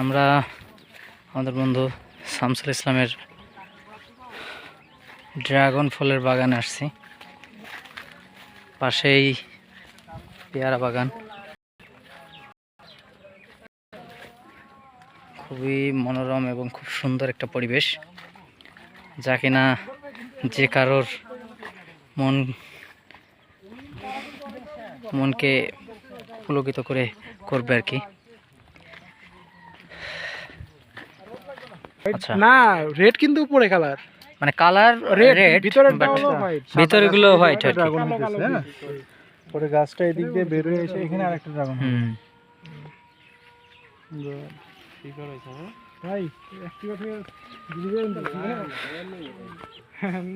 আমরা আমাদের বন্ধু শামসুল ইসলামের ড্রাগন ফলের বাগানে আসছি, পাশেই পেয়ারা বাগান। খুবই মনোরম এবং খুব সুন্দর একটা পরিবেশ, যা কিনা যে কারোর মনকে পুলকিত করবে আর কি। আচ্ছা, না রেড কিন্তু উপরে কালার, মানে কালার রেড, ভিতরে গুলো হোয়াইট আর কি। পরে গাছটা এদিক দিয়ে বের হয়ে এসে এখানে আরেকটা ড্রাগন। ভাই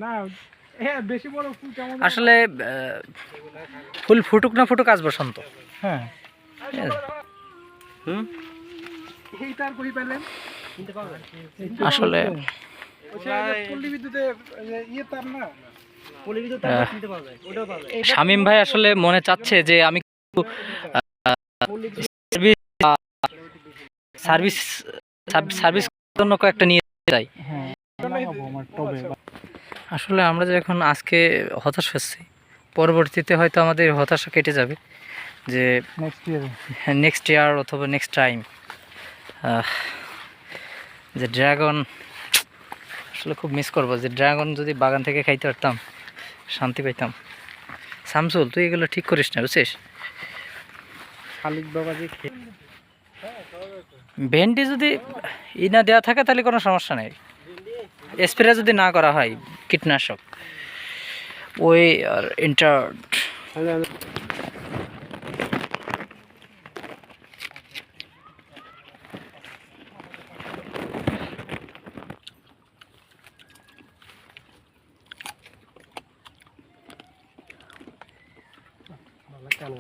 না বেশি বড় ফুল কেমন আসলে ফুল ফুটুক না ফুটুক আজ বসন্ত। হ্যাঁ এইটার কই পেলেন আসলে পল্লী বিদ্যুতে ইয়ে তার না, শামীম ভাই আসলে মনে চাচ্ছে যে আমি সার্ভিস জন্য কয়েকটা নিয়ে যাই। আসলে আমরা যে এখন আজকে হতাশ হচ্ছি, পরবর্তীতে হয়তো আমাদের হতাশা কেটে যাবে, যে নেক্সট ইয়ার অথবা নেক্সট টাইম যে ড্রাগন আসলে খুব মিস করবো, যে ড্রাগন যদি বাগান থেকে খাইতে পারতাম শান্তি পাইতাম। শামসুল, তুই এগুলো ঠিক করিস না, বুঝছিস? ভেন্ডি যদি না দেওয়া থাকে তাহলে কোনো সমস্যা নেই, স্প্রে যদি না করা হয় কীটনাশক ওই আর ইন্টার। কেন